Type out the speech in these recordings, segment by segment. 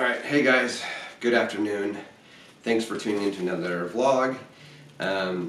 Alright, hey guys, good afternoon. Thanks for tuning into another vlog. I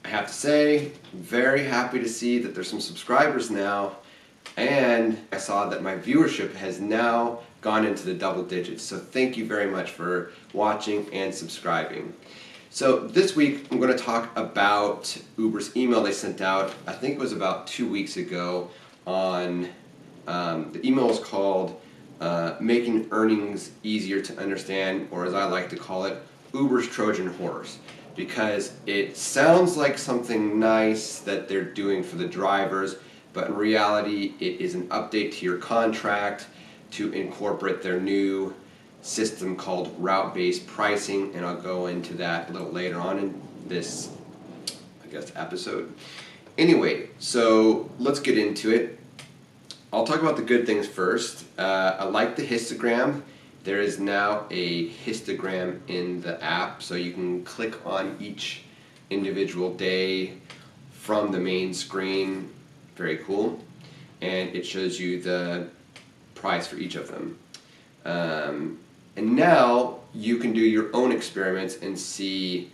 have to say, very happy to see that there's some subscribers now, and I saw that my viewership has now gone into the double digits, so thank you very much for watching and subscribing. So this week I'm going to talk about Uber's email they sent out, I think it was about 2 weeks ago, on, the email is called Making Earnings Easier to Understand, or as I like to call it, Uber's Trojan Horse, because it sounds like something nice that they're doing for the drivers, but in reality it is an update to your contract to incorporate their new system called route-based pricing, and I'll go into that a little later on in this, I guess, episode. Anyway, so let's get into it. I'll talk about the good things first. I like the histogram. There is now a histogram in the app, so you can click on each individual day from the main screen. Very cool. And it shows you the price for each of them. And now you can do your own experiments and see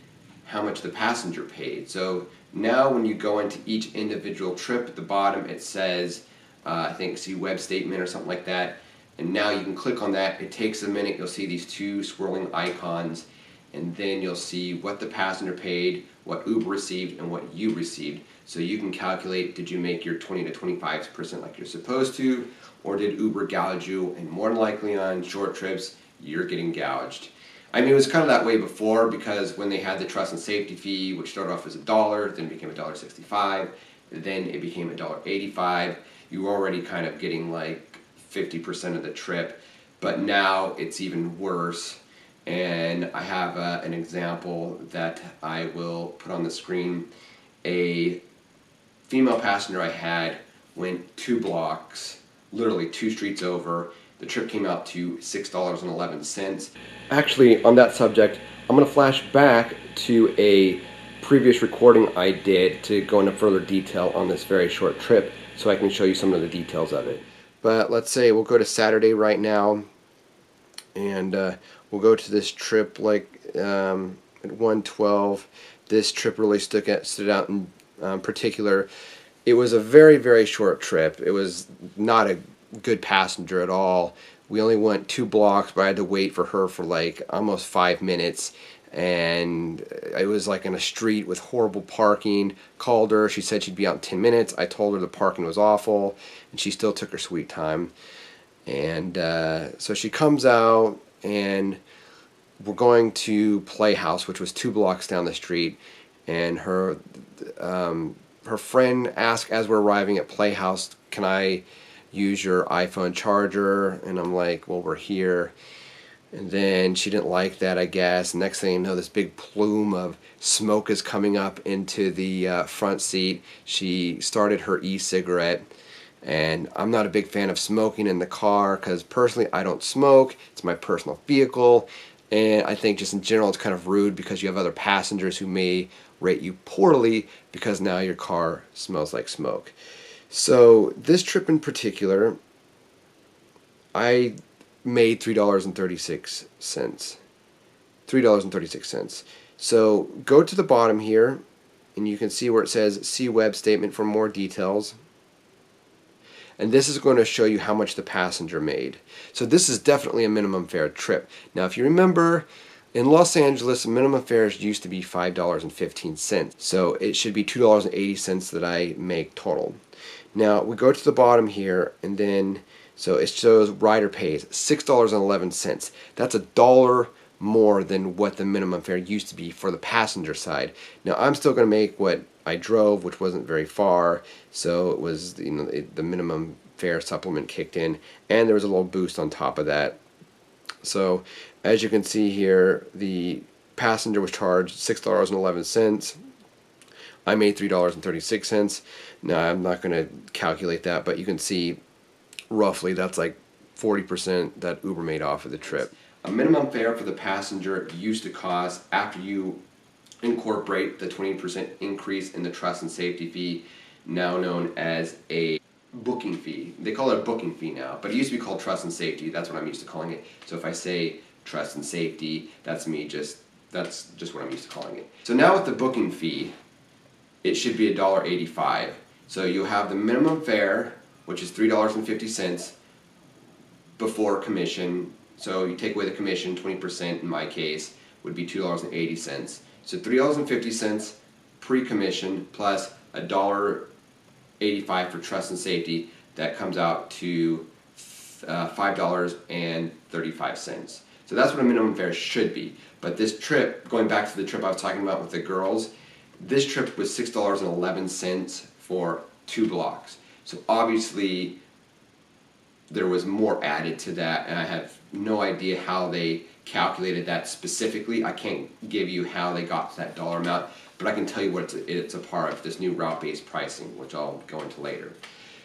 how much the passenger paid. So now when you go into each individual trip, at the bottom it says, I think see web statement or something like that, and now you can click on that. It takes a minute. You'll see these two swirling icons, and then you'll see what the passenger paid, what Uber received, and what you received. So you can calculate, did you make your 20 to 25% like you're supposed to, or did Uber gouge you? And more than likely on short trips, you're getting gouged. I mean, it was kind of that way before, because when they had the trust and safety fee, which started off as $1, then became $1.65, then it became $1.85. You were already kind of getting like 50% of the trip, but now it's even worse. And I have an example that I will put on the screen. A female passenger I had went 2 blocks, literally 2 streets over. The trip came out to $6.11. Actually, on that subject, I'm going to flash back to a previous recording I did to go into further detail on this very short trip, so I can show you some of the details of it. But let's say we'll go to Saturday right now, and we'll go to this trip like at 1:12. This trip really stood out in particular. It was a very, very short trip. It was not a good passenger at all. We only went 2 blocks, but I had to wait for her for like almost 5 minutes. And it was like in a street with horrible parking. Called her, she said she'd be out in 10 minutes. I told her the parking was awful, and she still took her sweet time. And so she comes out, and we're going to Playhouse, which was 2 blocks down the street. And her friend asked as we're arriving at Playhouse, can I use your iPhone charger? And I'm like, well, we're here. And then she didn't like that, I guess. Next thing you know, this big plume of smoke is coming up into the front seat. She started her e-cigarette. And I'm not a big fan of smoking in the car, because personally I don't smoke. It's my personal vehicle. And I think just in general it's kind of rude, because you have other passengers who may rate you poorly because now your car smells like smoke. So this trip in particular, I made $3.36. $3.36. So go to the bottom here, and you can see where it says see web statement for more details. And this is going to show you how much the passenger made. So this is definitely a minimum fare trip. Now if you remember, in Los Angeles, minimum fares used to be $5.15. So it should be $2.80 that I make total. Now we go to the bottom here, and then so it shows rider pays $6.11. That's $1 more than what the minimum fare used to be for the passenger side. Now I'm still going to make what I drove, which wasn't very far, so it was, you know, the minimum fare supplement kicked in, and there was a little boost on top of that. So as you can see here, the passenger was charged $6.11. I made $3.36. Now I'm not going to calculate that, but you can see roughly that's like 40% that Uber made off of the trip. A minimum fare for the passenger used to cost, after you incorporate the 20% increase in the trust and safety fee, now known as a booking fee. They call it a booking fee now, but it used to be called trust and safety. That's what I'm used to calling it. So if I say trust and safety, that's just what I'm used to calling it. So now with the booking fee, it should be $1.85. So you have the minimum fare, which is $3.50 before commission. So you take away the commission, 20% in my case would be $2.80. So $3.50 pre-commission plus $1.85 for trust and safety. That comes out to $5.35. So that's what a minimum fare should be. But this trip, going back to the trip I was talking about with the girls, this trip was $6.11 for 2 blocks. So obviously there was more added to that, and I have no idea how they calculated that specifically. I can't give you how they got to that dollar amount, but I can tell you what it's a part of, this new route-based pricing, which I'll go into later.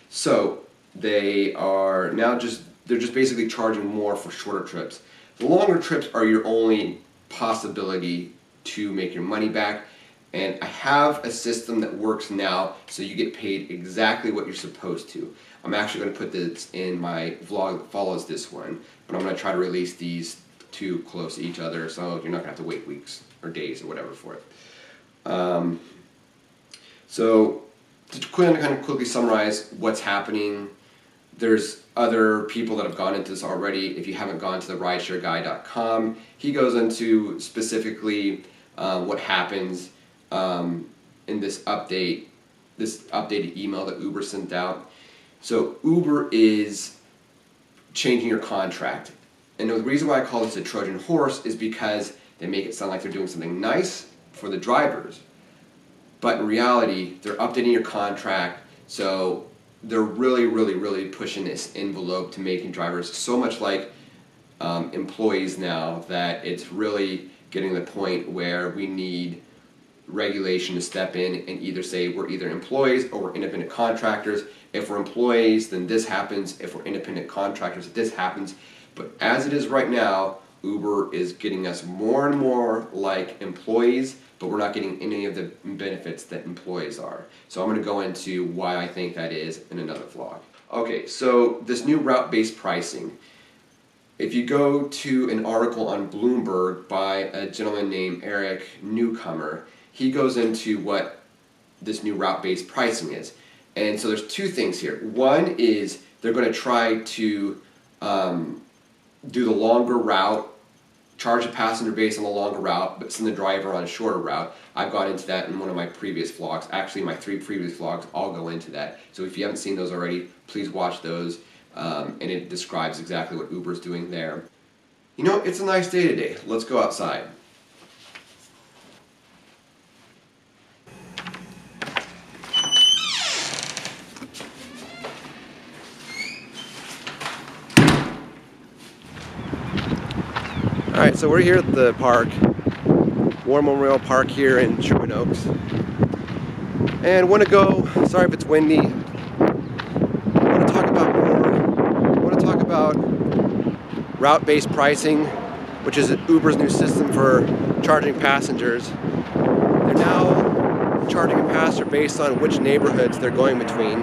So they are now they're just basically charging more for shorter trips. The longer trips are your only possibility to make your money back, and I have a system that works now so you get paid exactly what you're supposed to. I'm actually going to put this in my vlog that follows this one, but I'm going to try to release these two close to each other, so you're not going to have to wait weeks or days or whatever for it. So to kind of quickly summarize what's happening, there's other people that have gone into this already. If you haven't gone to the rideshareguy.com, he goes into specifically what happens in this updated email that Uber sent out. So Uber is changing your contract. And the reason why I call this a Trojan horse is because they make it sound like they're doing something nice for the drivers. But in reality, they're updating your contract, so they're really pushing this envelope to making drivers so much like employees now that it's really getting to the point where we need regulation to step in and either say we're either employees or we're independent contractors. If we're employees, then this happens. If we're independent contractors, this happens. But as it is right now, Uber is getting us more and more like employees, but we're not getting any of the benefits that employees are. So I'm going to go into why I think that is in another vlog. Okay, so this new route-based pricing. If you go to an article on Bloomberg by a gentleman named Eric Newcomer, he goes into what this new route-based pricing is. And so there's two things here. One is they're going to try to do the longer route, charge a passenger based on the longer route, but send the driver on a shorter route. I've gone into that in one of my previous vlogs. Actually, my 3 previous vlogs, I'll go into that. So if you haven't seen those already, please watch those. And it describes exactly what Uber's doing there. You know, it's a nice day today. Let's go outside. Alright, so we're here at the park, War Memorial Park here in Sherman Oaks. And want to go, sorry if it's windy, want to talk about route-based pricing, which is Uber's new system for charging passengers. They're now charging a passenger based on which neighborhoods they're going between.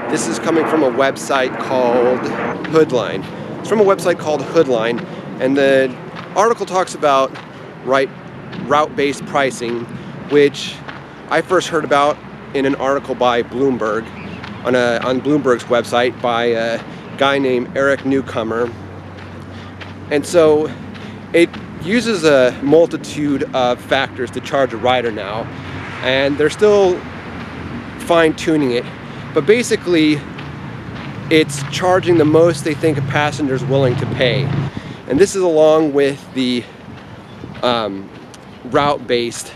This is coming from a website called Hoodline. It's from a website called Hoodline, and the article talks about route-based pricing, which I first heard about in an article by Bloomberg, on Bloomberg's website by a guy named Eric Newcomer. And so it uses a multitude of factors to charge a rider now, and they're still fine-tuning it, but basically it's charging the most they think a passenger is willing to pay. And this is along with the route-based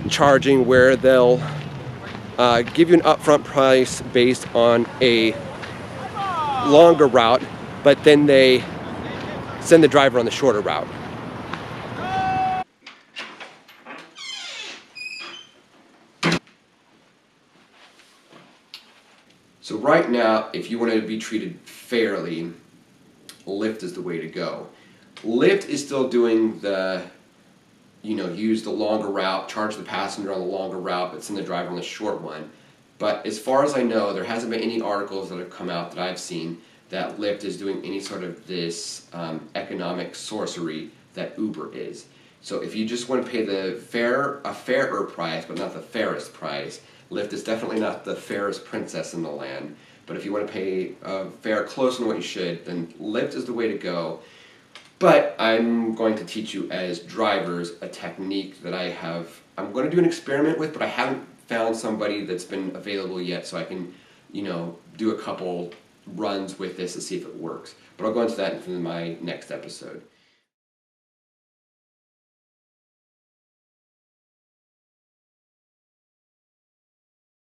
charging, where they'll give you an upfront price based on a longer route, but then they send the driver on the shorter route. So right now, if you want to be treated fairly, Lyft is the way to go. Lyft is still doing the, use the longer route, charge the passenger on the longer route, but send the driver on the short one. But as far as I know, there hasn't been any articles that have come out that I've seen that Lyft is doing any sort of this economic sorcery that Uber is. So if you just want to pay a fairer price, but not the fairest price, Lyft is definitely not the fairest princess in the land. But if you want to pay a fare close to what you should, then Lyft is the way to go. But I'm going to teach you as drivers a technique that I'm going to do an experiment with, but I haven't found somebody that's been available yet, so I can, do a couple runs with this to see if it works. But I'll go into that in my next episode.